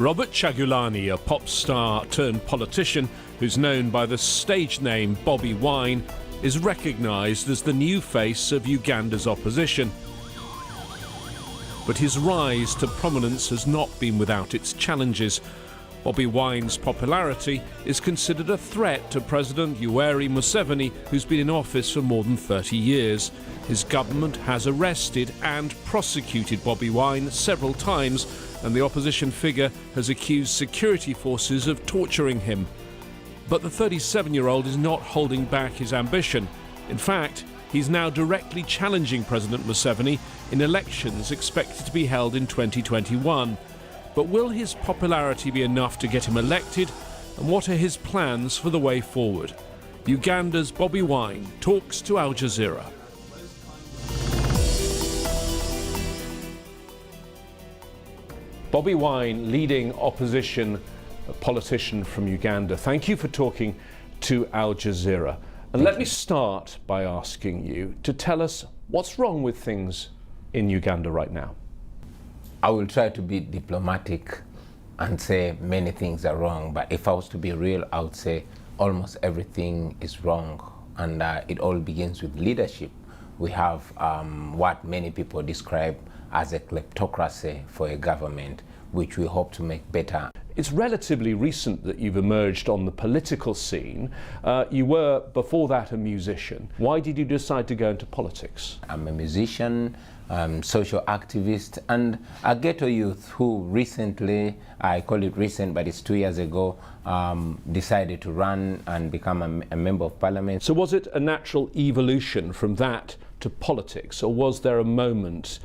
Robert Kyagulanyi, a pop star turned politician who's known by the stage name Bobi Wine, is recognised as the new face of Uganda's opposition. But his rise to prominence has not been without its challenges. Bobi Wine's popularity is considered a threat to President Yoweri Museveni, who's been in office for more than 30 years. His government has arrested and prosecuted Bobi Wine several times, and the opposition figure has accused security forces of torturing him. But the 37-year-old is not holding back his ambition. In fact, he's now directly challenging President Museveni in elections expected to be held in 2021. But will his popularity be enough to get him elected? And what are his plans for the way forward? Uganda's Bobi Wine talks to Al Jazeera. Bobi Wine, leading opposition politician from Uganda, thank you for talking to Al Jazeera. And let me start by asking you to tell us what's wrong with things in Uganda right now. I will try to be diplomatic and say many things are wrong, but if I was to be real, I would say almost everything is wrong, and it all begins with leadership. We have what many people describe as a kleptocracy for a government, which we hope to make better. It's relatively recent that you've emerged on the political scene. You were, before that, a musician. Why did you decide to go into politics? I'm a musician, social activist, and a ghetto youth who recently, I call it recent, but it's 2 years ago, decided to run and become a member of parliament. So was it a natural evolution from that to politics, or was there a moment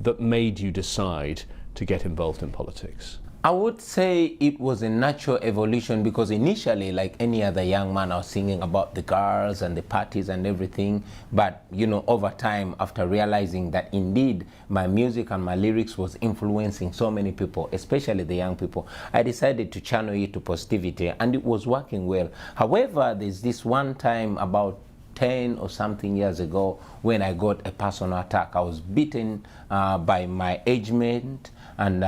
that made you decide to get involved in politics? I would say it was a natural evolution, because initially, like any other young man, I was singing about the girls and the parties and everything. But, you know, over time, after realizing that indeed my music and my lyrics was influencing so many people, especially the young people, I decided to channel it to positivity, and it was working well. However, there's this one time about 10 or something years ago when I got a personal attack. I was beaten by my age mate, and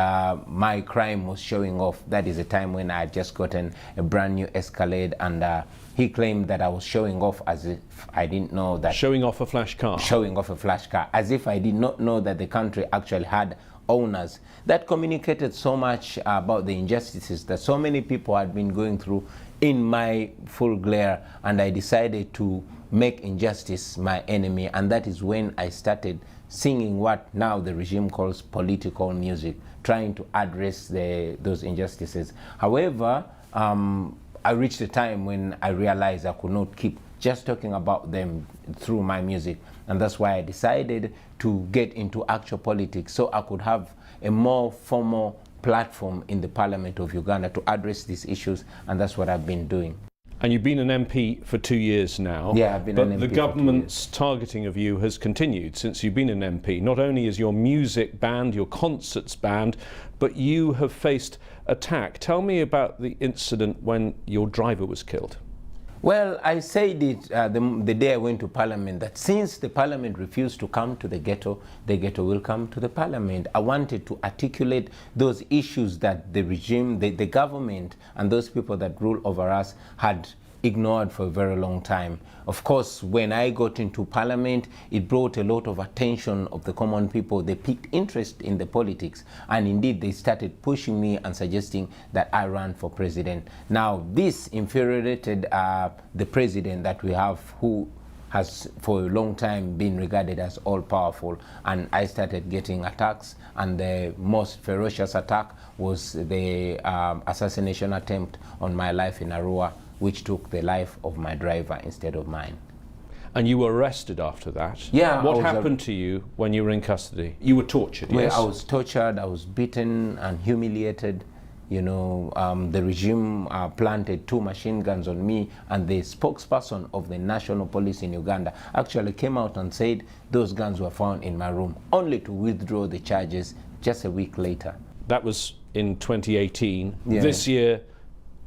my crime was showing off. That is a time when I had just gotten a brand new Escalade, and he claimed that I was showing off as if I didn't know that. Showing off a flash car? Showing off a flash car, as if I did not know that the country actually had owners. That communicated so much about the injustices that so many people had been going through in my full glare, and I decided to make injustice my enemy, and that is when I started singing what now the regime calls political music, trying to address those injustices. However, I reached a time when I realized I could not keep just talking about them through my music, and that's why I decided to get into actual politics, so I could have a more formal platform in the Parliament of Uganda to address these issues, and that's what I've been doing. And you've been an MP for 2 years now. Yeah, I've been an MP. But the government's targeting of you has continued since you've been an MP. Not only is your music banned, your concerts banned, but you have faced attack. Tell me about the incident when your driver was killed. Well, I said it the day I went to Parliament, that since the Parliament refused to come to the ghetto will come to the Parliament. I wanted to articulate those issues that the regime, the government, and those people that rule over us had ignored for a very long time. Of course, when I got into Parliament, it brought a lot of attention of the common people. They picked interest in the politics, and indeed they started pushing me and suggesting that I run for president. Now, this infuriated the president that we have, who has for a long time been regarded as all-powerful, and I started getting attacks, and the most ferocious attack was the assassination attempt on my life in Arua, which took the life of my driver instead of mine. And you were arrested after that? Yeah. What happened to you when you were in custody? You were tortured, yes? Well, I was tortured, I was beaten and humiliated. You know, the regime planted 2 machine guns on me, and the spokesperson of the National Police in Uganda actually came out and said those guns were found in my room, only to withdraw the charges just a week later. That was in 2018. Yeah. This year,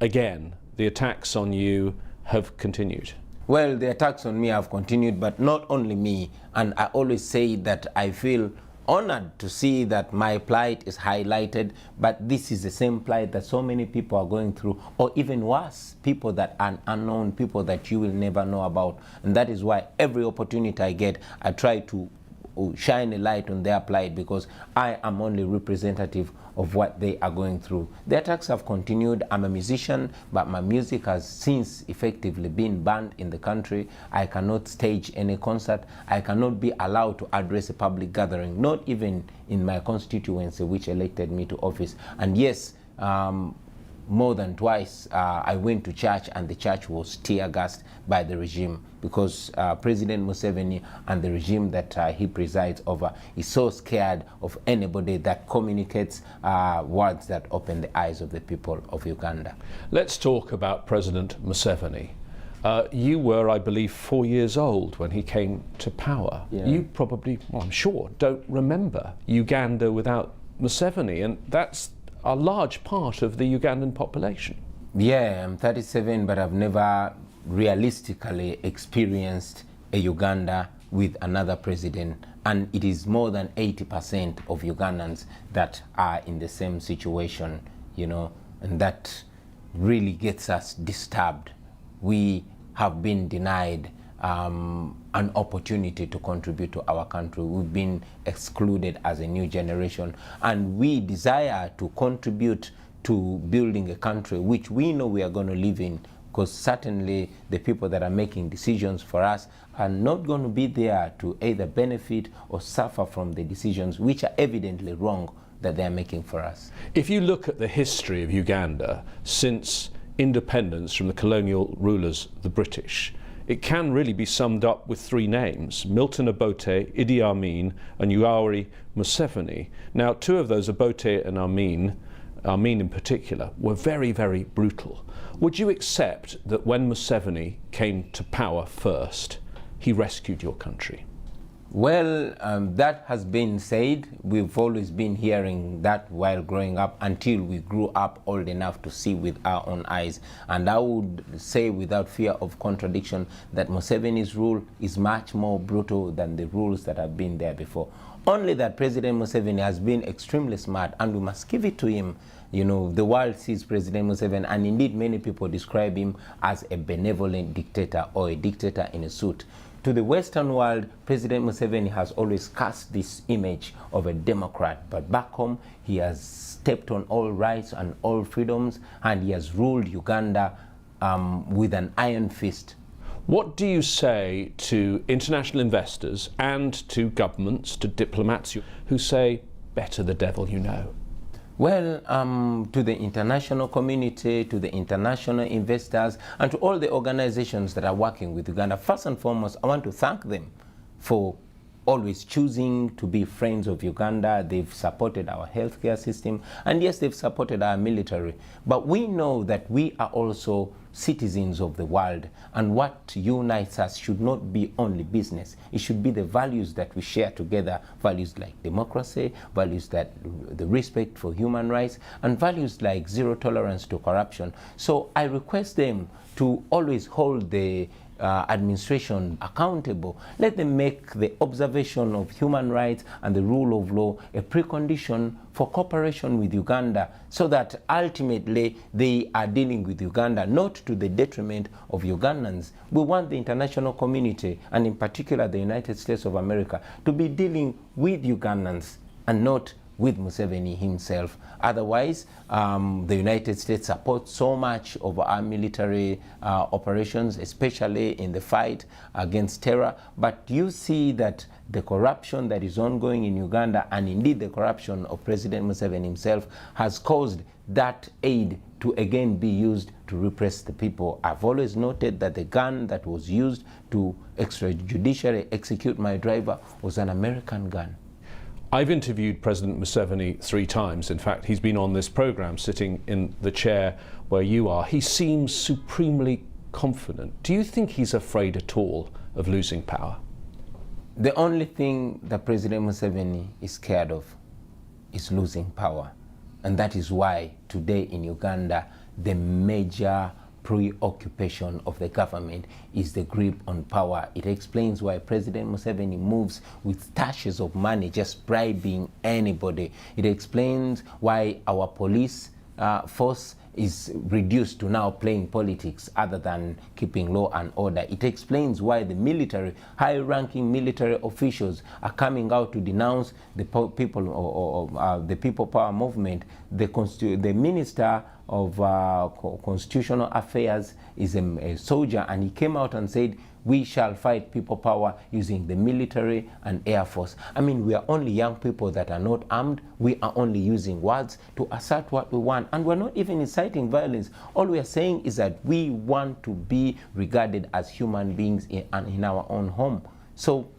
again, the attacks on you have continued. Well, the attacks on me have continued, but not only me. And I always say that I feel honored to see that my plight is highlighted, but this is the same plight that so many people are going through, or even worse, people that are unknown, people that you will never know about. And that is why every opportunity I get, I try to shine a light on their plight, because I am only representative of what they are going through. The attacks have continued. I'm a musician, but my music has since effectively been banned in the country. I cannot stage any concert. I cannot be allowed to address a public gathering, not even in my constituency, which elected me to office. And yes, more than twice, I went to church and the church was tear-gassed by the regime, because President Museveni and the regime that he presides over is so scared of anybody that communicates words that open the eyes of the people of Uganda. Let's talk about President Museveni. You were, I believe, 4 years old when he came to power. Yeah. You probably, well, I'm sure, don't remember Uganda without Museveni, and that's a large part of the Ugandan population. Yeah, I'm 37, but I've never realistically experienced a Uganda with another president, and it is more than 80% of Ugandans that are in the same situation, you know, and that really gets us disturbed. We have been denied an opportunity to contribute to our country. We've been excluded as a new generation, and we desire to contribute to building a country which we know we are going to live in, because certainly the people that are making decisions for us are not going to be there to either benefit or suffer from the decisions which are evidently wrong that they are making for us. If you look at the history of Uganda since independence from the colonial rulers, the British, it can really be summed up with three names: Milton Obote, Idi Amin, and Yoweri Museveni. Now, two of those, Obote and Amin in particular, were very, very brutal. Would you accept that when Museveni came to power first, he rescued your country? Well, that has been said. We've always been hearing that while growing up, until we grew up old enough to see with our own eyes. And I would say without fear of contradiction that Museveni's rule is much more brutal than the rules that have been there before. Only that President Museveni has been extremely smart, and we must give it to him. You know, the world sees President Museveni, and indeed many people describe him as a benevolent dictator, or a dictator in a suit. To the Western world, President Museveni has always cast this image of a democrat, but back home he has stepped on all rights and all freedoms, and he has ruled Uganda with an iron fist. What do you say to international investors and to governments, to diplomats who say, better the devil you know? Well, to the international community, to the international investors, and to all the organizations that are working with Uganda, first and foremost, I want to thank them for always choosing to be friends of Uganda. They've supported our healthcare system, and yes, they've supported our military. But we know that we are also citizens of the world, and what unites us should not be only business. It should be the values that we share together, values like democracy, values that the respect for human rights, and values like zero tolerance to corruption. So I request them to always hold the administration accountable. Let them make the observation of human rights and the rule of law a precondition for cooperation with Uganda, so that ultimately they are dealing with Uganda not to the detriment of Ugandans. We want the international community, and in particular the United States of America, to be dealing with Ugandans and not with Museveni himself. Otherwise, the United States supports so much of our military operations, especially in the fight against terror. But you see that the corruption that is ongoing in Uganda, and indeed the corruption of President Museveni himself, has caused that aid to again be used to repress the people. I've always noted that the gun that was used to extrajudicially execute my driver was an American gun. I've interviewed President Museveni 3 times. In fact, he's been on this program sitting in the chair where you are. He seems supremely confident. Do you think he's afraid at all of losing power? The only thing that President Museveni is scared of is losing power. And that is why today in Uganda, the major preoccupation of the government is the grip on power. It explains why President Museveni moves with stashes of money, just bribing anybody. It explains why our police force is reduced to now playing politics other than keeping law and order. It explains why the military, high-ranking military officials are coming out to denounce the people the People Power movement. The Minister of Constitutional Affairs is a soldier, and he came out and said, we shall fight people power using the military and air force. I mean, we are only young people that are not armed. We are only using words to assert what we want. And we're not even inciting violence. All we are saying is that we want to be regarded as human beings in our own home. So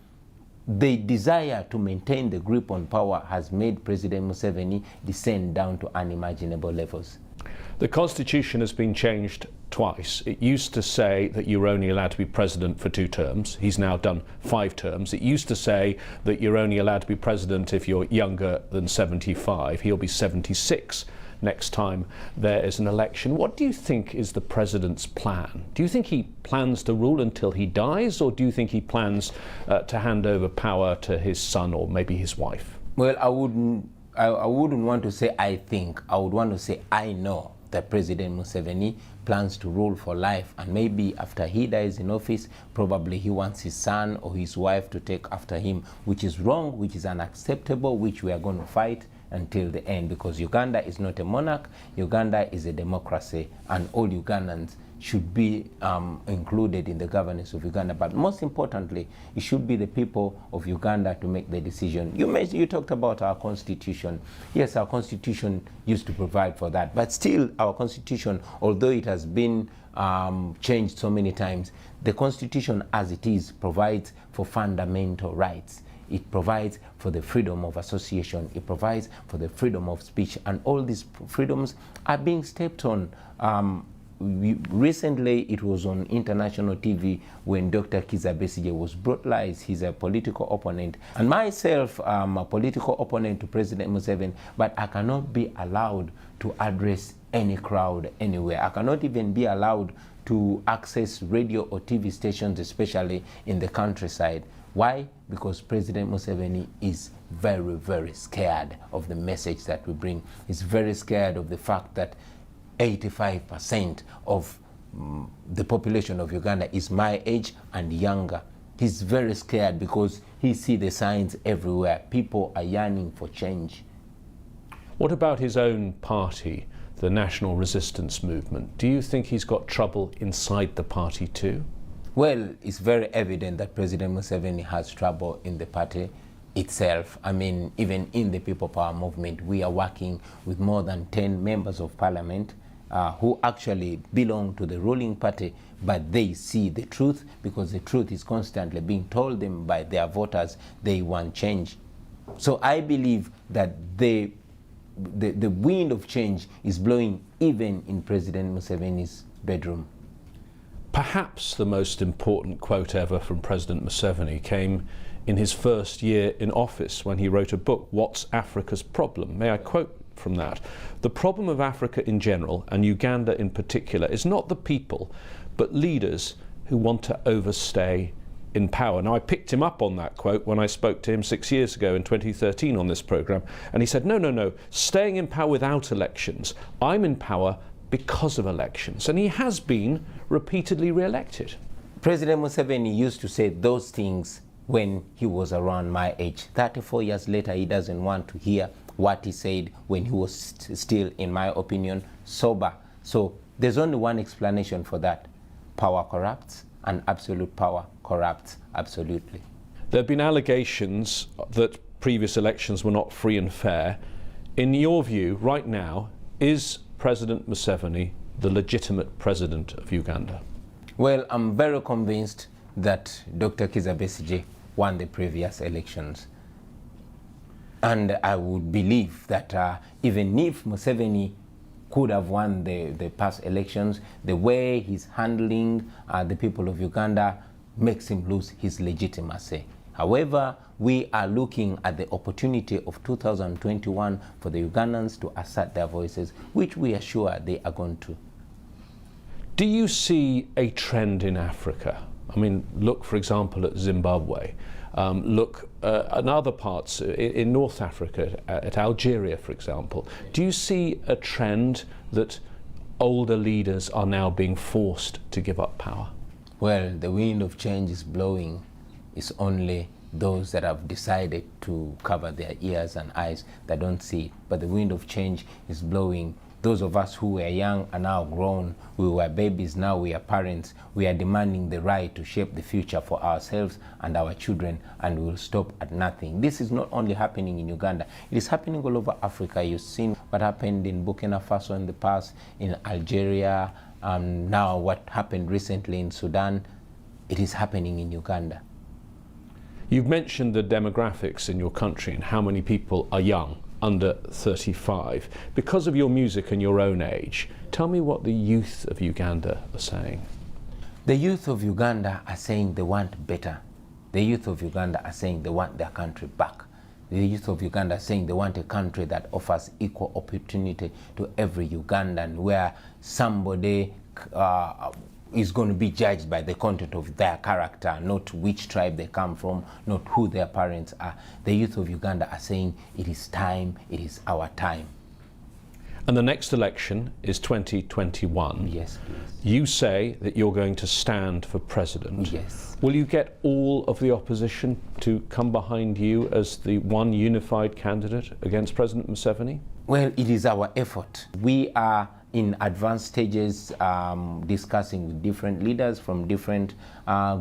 the desire to maintain the grip on power has made President Museveni descend down to unimaginable levels. The Constitution has been changed twice. It used to say that you were only allowed to be president for 2 terms. He's now done 5 terms. It used to say that you're only allowed to be president if you're younger than 75. He'll be 76 next time there is an election. What do you think is the president's plan? Do you think he plans to rule until he dies, or do you think he plans to hand over power to his son or maybe his wife? Well, I wouldn't want to say I think. I would want to say I know that President Museveni plans to rule for life, and maybe after he dies in office, probably he wants his son or his wife to take after him, which is wrong, which is unacceptable, which we are going to fight until the end, because Uganda is not a monarch. Uganda is a democracy, and all Ugandans should be included in the governance of Uganda. But most importantly, it should be the people of Uganda to make the decision. You talked about our constitution. Yes, our constitution used to provide for that, but still our constitution, although it has been changed so many times, the constitution as it is provides for fundamental rights. It provides for the freedom of association. It provides for the freedom of speech, and all these freedoms are being stepped on. Recently, it was on international TV when Dr. Kizza Besigye was brutalized. He's a political opponent. And myself, I'm a political opponent to President Museveni, but I cannot be allowed to address any crowd anywhere. I cannot even be allowed to access radio or TV stations, especially in the countryside. Why? Because President Museveni is very, very scared of the message that we bring. He's very scared of the fact that 85% of the population of Uganda is my age and younger. He's very scared because he sees the signs everywhere. People are yearning for change. What about his own party, the National Resistance Movement? Do you think he's got trouble inside the party too? Well, it's very evident that President Museveni has trouble in the party itself. I mean, even in the People Power movement, we are working with more than 10 members of parliament who actually belong to the ruling party, but they see the truth, because the truth is constantly being told them by their voters. They want change. So I believe that the wind of change is blowing even in President Museveni's bedroom. Perhaps the most important quote ever from President Museveni came in his first year in office, when he wrote a book, What's Africa's Problem? May I quote from that? The problem of Africa in general, and Uganda in particular, is not the people, but leaders who want to overstay in power. Now, I picked him up on that quote when I spoke to him 6 years ago in 2013 on this programme, and he said, no, staying in power without elections. I'm in power because of elections. And he has been repeatedly re-elected. President Museveni used to say those things when he was around my age. 34 years later, he doesn't want to hear what he said when he was still, in my opinion, sober. So there's only one explanation for that. Power corrupts, and absolute power corrupts absolutely. There have been allegations that previous elections were not free and fair. In your view, right now, is President Museveni the legitimate president of Uganda? Well, I'm very convinced that Dr. Kizza Besigye won the previous elections. And I would believe that even if Museveni could have won the past elections, the way he's handling the people of Uganda makes him lose his legitimacy. However, we are looking at the opportunity of 2021 for the Ugandans to assert their voices, which we are sure they are going to. Do you see a trend in Africa? I mean, look, for example, at Zimbabwe. Look at other parts in North Africa, at Algeria, for example. Do you see a trend that older leaders are now being forced to give up power? Well, the wind of change is blowing. It's only those that have decided to cover their ears and eyes that don't see it. But the wind of change is blowing. Those of us who were young are now grown. We were babies, now we are parents. We are demanding the right to shape the future for ourselves and our children, and we will stop at nothing. This is not only happening in Uganda, it is happening all over Africa. You've seen what happened in Burkina Faso in the past, in Algeria, now what happened recently in Sudan. It is happening in Uganda. You've mentioned the demographics in your country and how many people are young, under 35. Because of your music and your own age, tell me what the youth of Uganda are saying. The youth of Uganda are saying they want better. The youth of Uganda are saying they want their country back. The youth of Uganda are saying they want a country that offers equal opportunity to every Ugandan, where somebody is going to be judged by the content of their character, not which tribe they come from, not who their parents are. The youth of Uganda are saying it is time, it is our time. And the next election is 2021. Yes, please. You say that you're going to stand for president. Yes. Will you get all of the opposition to come behind you as the one unified candidate against President Museveni? Well, it is our effort. We are in advanced stages discussing with different leaders from different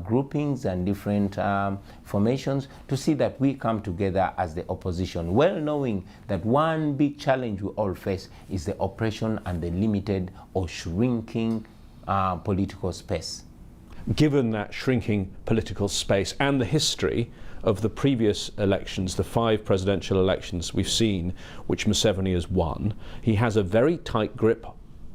groupings and different formations to see that we come together as the opposition, well knowing that one big challenge we all face is the oppression and the limited or shrinking political space. Given that shrinking political space and the history of the previous elections, the 5 presidential elections we've seen, which Museveni has won, he has a very tight grip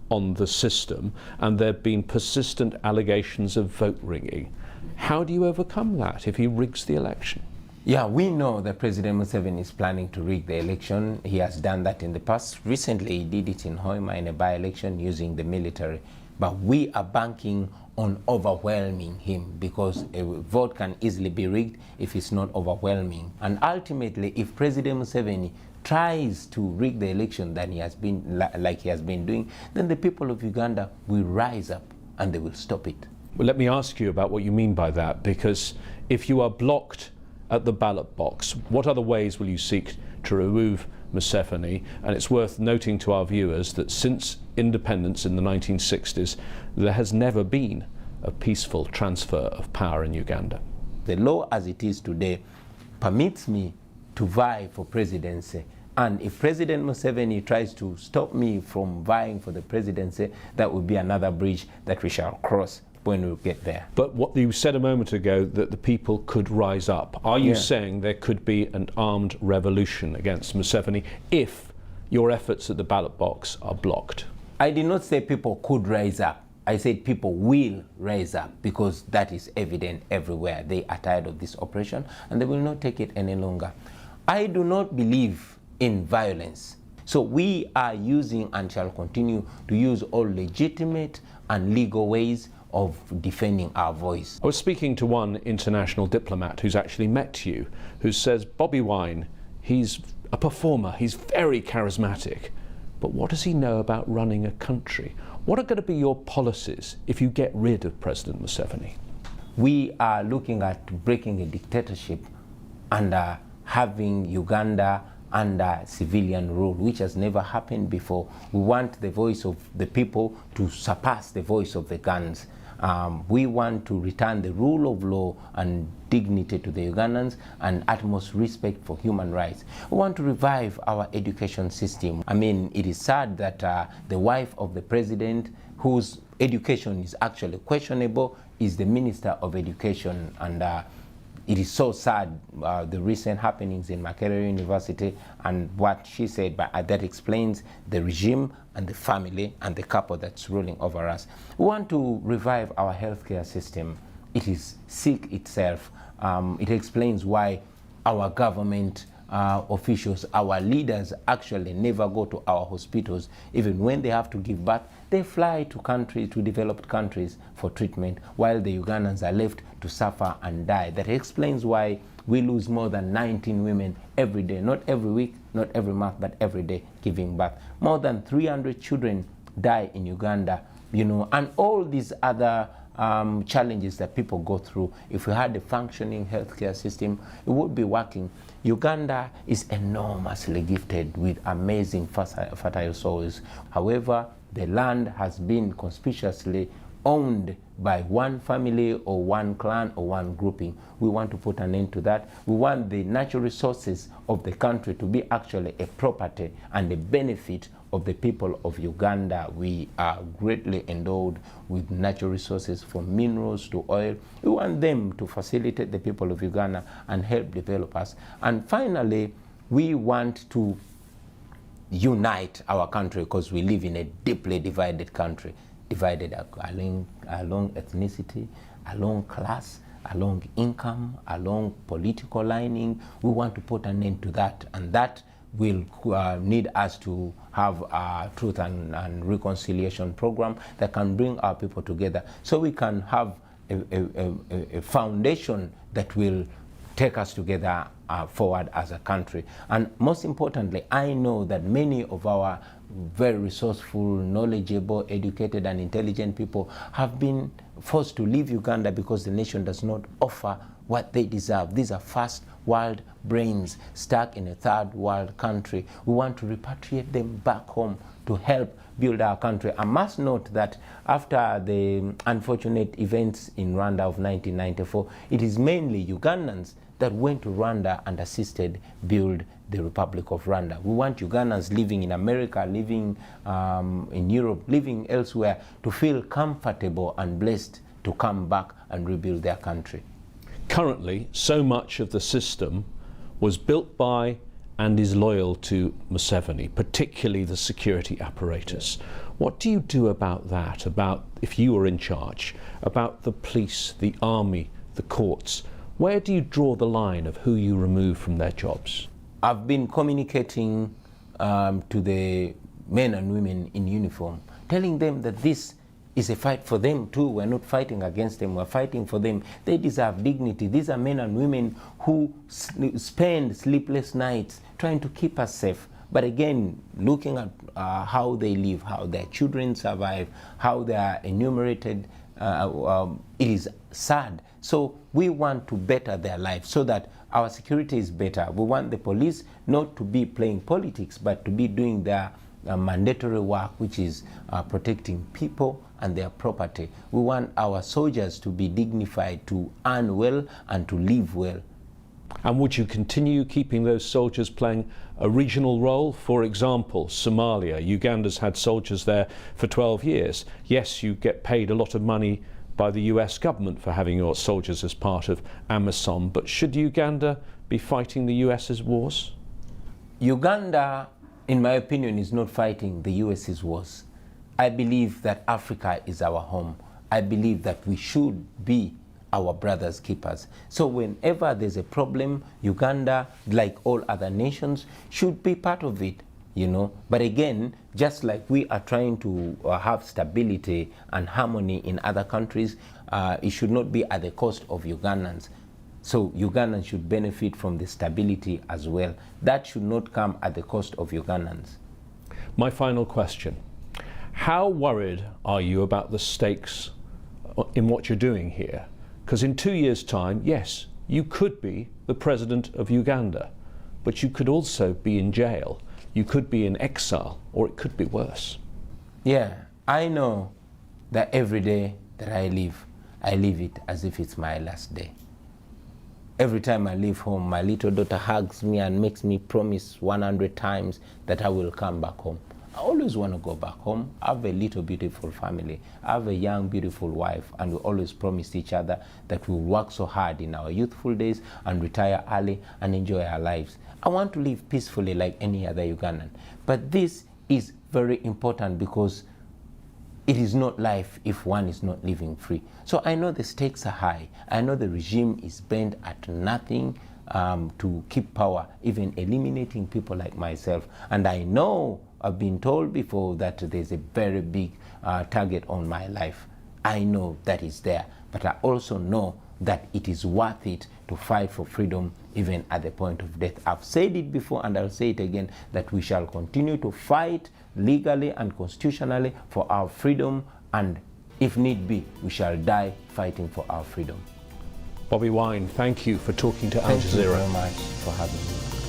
on the system, and there have been persistent allegations of vote rigging. How do you overcome that if he rigs the election? Yeah, we know that President Museveni is planning to rig the election. He has done that in the past. Recently, he did it in Hoima in a by-election using the military. But we are banking on overwhelming him, because a vote can easily be rigged if it's not overwhelming. And ultimately, if President Museveni tries to rig the election than he has been, like he has been doing, then the people of Uganda will rise up and they will stop it. Well, let me ask you about what you mean by that, because if you are blocked at the ballot box, what other ways will you seek to remove Museveni? And it's worth noting to our viewers that since independence in the 1960s, there has never been a peaceful transfer of power in Uganda. The law as it is today permits me to vie for presidency. And if President Museveni tries to stop me from vying for the presidency, that would be another bridge that we shall cross when we get there. But what you said a moment ago, that the people could rise up. Are you saying there could be an armed revolution against Museveni if your efforts at the ballot box are blocked? I did not say people could rise up. I said people will rise up, because that is evident everywhere. They are tired of this oppression and they will not take it any longer. I do not believe in violence. So we are using and shall continue to use all legitimate and legal ways of defending our voice. I was speaking to one international diplomat who's actually met you, who says Bobi Wine, he's a performer, he's very charismatic, but what does he know about running a country? What are going to be your policies if you get rid of President Museveni? We are looking at breaking a dictatorship and having Uganda under civilian rule, which has never happened before. We want the voice of the people to surpass the voice of the guns. We want to return the rule of law and dignity to the Ugandans and utmost respect for human rights. We want to revive our education system. I mean, it is sad that the wife of the president, whose education is actually questionable, is the Minister of Education, and it is so sad, the recent happenings in Makerere University and what she said, but that explains the regime and the family and the couple that's ruling over us. We want to revive our healthcare system. It is sick itself. It explains why our government officials, our leaders actually never go to our hospitals. Even when they have to give birth, they fly to developed countries for treatment, while the Ugandans are left to suffer and die. That explains why we lose more than 19 women every day, not every week, not every month, but every day giving birth. More than 300 children die in Uganda, you know, and all these other challenges that people go through. If we had a functioning healthcare system, it would be working. Uganda is enormously gifted with amazing fertile soils. However, the land has been conspicuously owned by one family or one clan or one grouping. We want to put an end to that. We want the natural resources of the country to be actually a property and a benefit of the people of Uganda. We are greatly endowed with natural resources, from minerals to oil. We want them to facilitate the people of Uganda and help develop us. And finally, we want to unite our country, because we live in a deeply divided country, divided along ethnicity, along class, along income, along political lining. We want to put an end to that, and that will need us to have a truth and reconciliation program that can bring our people together, so we can have a foundation that will take us together forward as a country. And most importantly, I know that many of our very resourceful, knowledgeable, educated and intelligent people have been forced to leave Uganda because the nation does not offer what they deserve. These are first world brains stuck in a third world country. We want to repatriate them back home to help build our country. I must note that after the unfortunate events in Rwanda of 1994, it is mainly Ugandans that went to Rwanda and assisted build the Republic of Rwanda. We want Ugandans living in America, living in Europe, living elsewhere, to feel comfortable and blessed to come back and rebuild their country. Currently, so much of the system was built by and is loyal to Museveni, particularly the security apparatus. What do you do about that, about, if you were in charge, about the police, the army, the courts? Where do you draw the line of who you remove from their jobs? I've been communicating to the men and women in uniform, telling them that this is a fight for them too. We're not fighting against them, we're fighting for them. They deserve dignity. These are men and women who spend sleepless nights trying to keep us safe. But again, looking at how they live, how their children survive, how they are enumerated, it is sad. So we want to better their lives so that our security is better. We want the police not to be playing politics, but to be doing their mandatory work, which is protecting people and their property. We want our soldiers to be dignified, to earn well and to live well. And would you continue keeping those soldiers playing a regional role? For example, Somalia. Uganda's had soldiers there for 12 years. Yes, you get paid a lot of money by the US government for having your soldiers as part of AMISOM, but should Uganda be fighting the US's wars? Uganda, in my opinion, is not fighting the US's wars. I believe that Africa is our home. I believe that we should be our brothers' keepers. So whenever there's a problem, Uganda, like all other nations, should be part of it, you know. But again, just like we are trying to have stability and harmony in other countries, it should not be at the cost of Ugandans. So Ugandans should benefit from the stability as well. That should not come at the cost of Ugandans. My final question. How worried are you about the stakes in what you're doing here? Because in 2 years' time, yes, you could be the president of Uganda, but you could also be in jail, you could be in exile, or it could be worse. Yeah, I know that every day that I live it as if it's my last day. Every time I leave home, my little daughter hugs me and makes me promise 100 times that I will come back home. I always want to go back home. I have a little beautiful family. I have a young beautiful wife, and we always promised each other that we'll work so hard in our youthful days and retire early and enjoy our lives. I want to live peacefully like any other Ugandan. But this is very important because it is not life if one is not living free. So I know the stakes are high. I know the regime is bent at nothing to keep power, even eliminating people like myself. And I know, I've been told before, that there's a very big target on my life. I know that is there, but I also know that it is worth it to fight for freedom even at the point of death. I've said it before and I'll say it again, that we shall continue to fight legally and constitutionally for our freedom, and if need be, we shall die fighting for our freedom. Bobi Wine, thank you for talking to Al Jazeera. Thank you very much for having me.